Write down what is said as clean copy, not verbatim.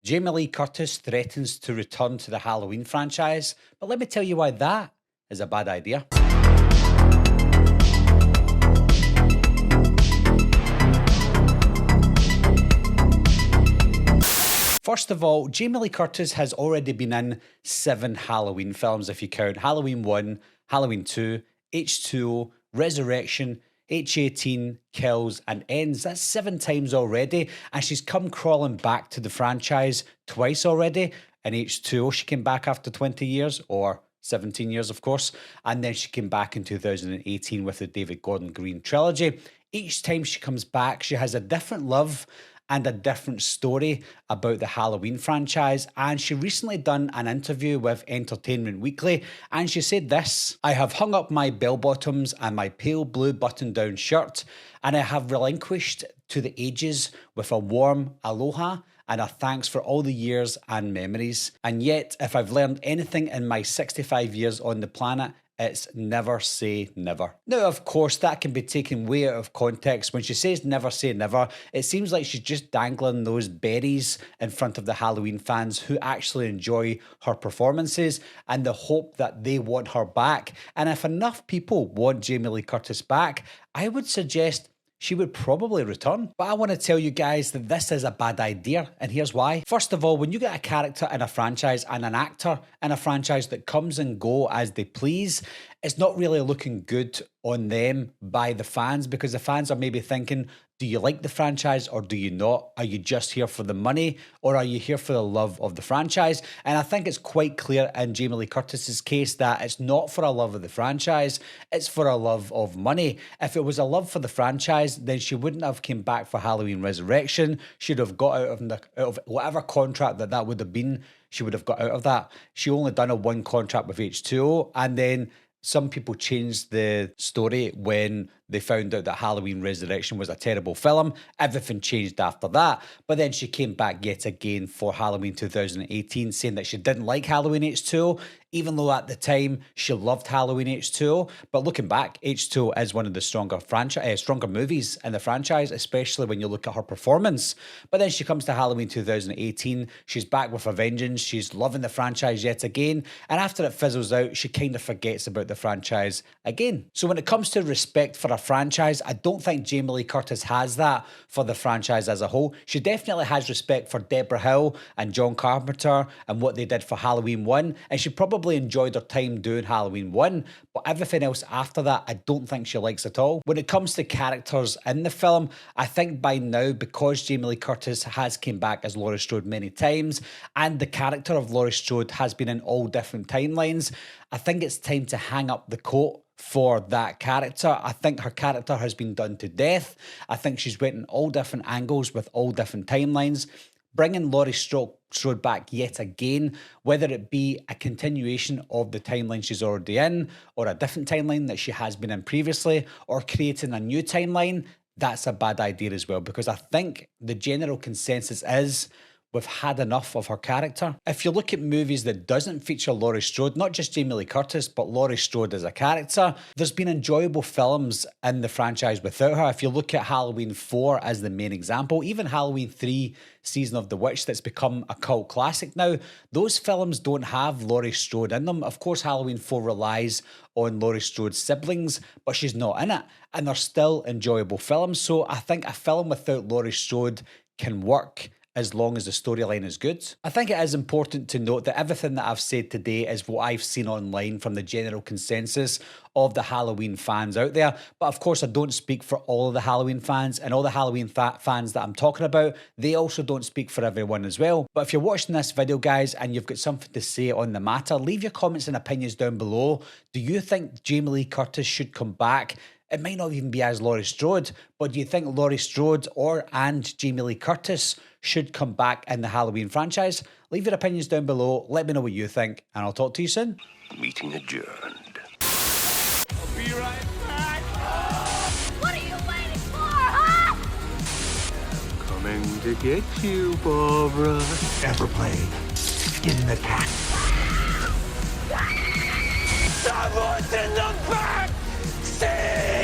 Jamie Lee Curtis threatens to return to the Halloween franchise, but let me tell you why that is a bad idea. First of all, Jamie Lee Curtis has already been in 7 Halloween films if you count Halloween 1, Halloween 2, H2O, Resurrection, H18, Kills, and Ends. That's 7 times already, and she's come crawling back to the franchise twice already. In H2O, she came back after 20 years, or 17 years, of course, and then she came back in 2018 with the David Gordon Green trilogy. Each time she comes back, she has a different love and a different story about the Halloween franchise. And she recently done an interview with Entertainment Weekly, and she said this: "I have hung up my bell bottoms and my pale blue button-down shirt, and I have relinquished to the ages with a warm aloha and a thanks for all the years and memories. And yet, if I've learned anything in my 65 years on the planet, it's never say never." Now, of course, that can be taken way out of context. When she says never say never, it seems like she's just dangling those berries in front of the Halloween fans who actually enjoy her performances and the hope that they want her back. And if enough people want Jamie Lee Curtis back, I would suggest she would probably return. But I want to tell you guys that this is a bad idea, and here's why. First of all, when you get a character in a franchise and an actor in a franchise that comes and go as they please, it's not really looking good on them by the fans, because the fans are maybe thinking, do you like the franchise or do you not? Are you just here for the money or are you here for the love of the franchise? And I think it's quite clear in Jamie Lee Curtis's case that it's not for a love of the franchise, it's for a love of money. If it was a love for the franchise, then she wouldn't have came back for Halloween Resurrection. She'd have got out of whatever contract that would have been, she would have got out of that. She only done a 1 contract with H2O, and then some people changed the story when they found out that Halloween Resurrection was a terrible film. Everything changed after that. But then she came back yet again for Halloween 2018, saying that she didn't like Halloween H2O, even though at the time she loved Halloween H2O. But looking back, H2O is one of the stronger movies in the franchise, especially when you look at her performance. But then she comes to Halloween 2018. She's back with a vengeance. She's loving the franchise yet again. And after it fizzles out, she kind of forgets about the franchise again. So when it comes to respect for a franchise, I don't think Jamie Lee Curtis has that for the franchise as a whole. She definitely has respect for Deborah Hill and John Carpenter and what they did for Halloween 1, and she probably enjoyed her time doing Halloween 1, but everything else after that, I don't think she likes at all. When it comes to characters in the film, I think by now, because Jamie Lee Curtis has came back as Laurie Strode many times, and the character of Laurie Strode has been in all different timelines, I think it's time to hang up the coat for that character. I think her character has been done to death. I think she's went in all different angles with all different timelines. Bringing Laurie Strode back yet again, whether it be a continuation of the timeline she's already in, or a different timeline that she has been in previously, or creating a new timeline, that's a bad idea as well, because I think the general consensus is we've had enough of her character. If you look at movies that doesn't feature Laurie Strode, not just Jamie Lee Curtis, but Laurie Strode as a character, there's been enjoyable films in the franchise without her. If you look at Halloween 4 as the main example, even Halloween 3, Season of the Witch, that's become a cult classic now, those films don't have Laurie Strode in them. Of course, Halloween 4 relies on Laurie Strode's siblings, but she's not in it, and they're still enjoyable films. So I think a film without Laurie Strode can work as long as the storyline is good. I think it is important to note that everything that I've said today is what I've seen online from the general consensus of the Halloween fans out there. But of course, I don't speak for all of the Halloween fans, and all the Halloween fans that I'm talking about, they also don't speak for everyone as well. But if you're watching this video, guys, and you've got something to say on the matter, leave your comments and opinions down below. Do you think Jamie Lee Curtis should come back? It might not even be as Laurie Strode, but do you think Laurie Strode and Jamie Lee Curtis should come back in the Halloween franchise? Leave your opinions down below. Let me know what you think, and I'll talk to you soon. Meeting adjourned. I'll be right back. What are you waiting for, huh? Coming to get you, Barbara. Ever played Skin the Cat? Someone's in the back seat!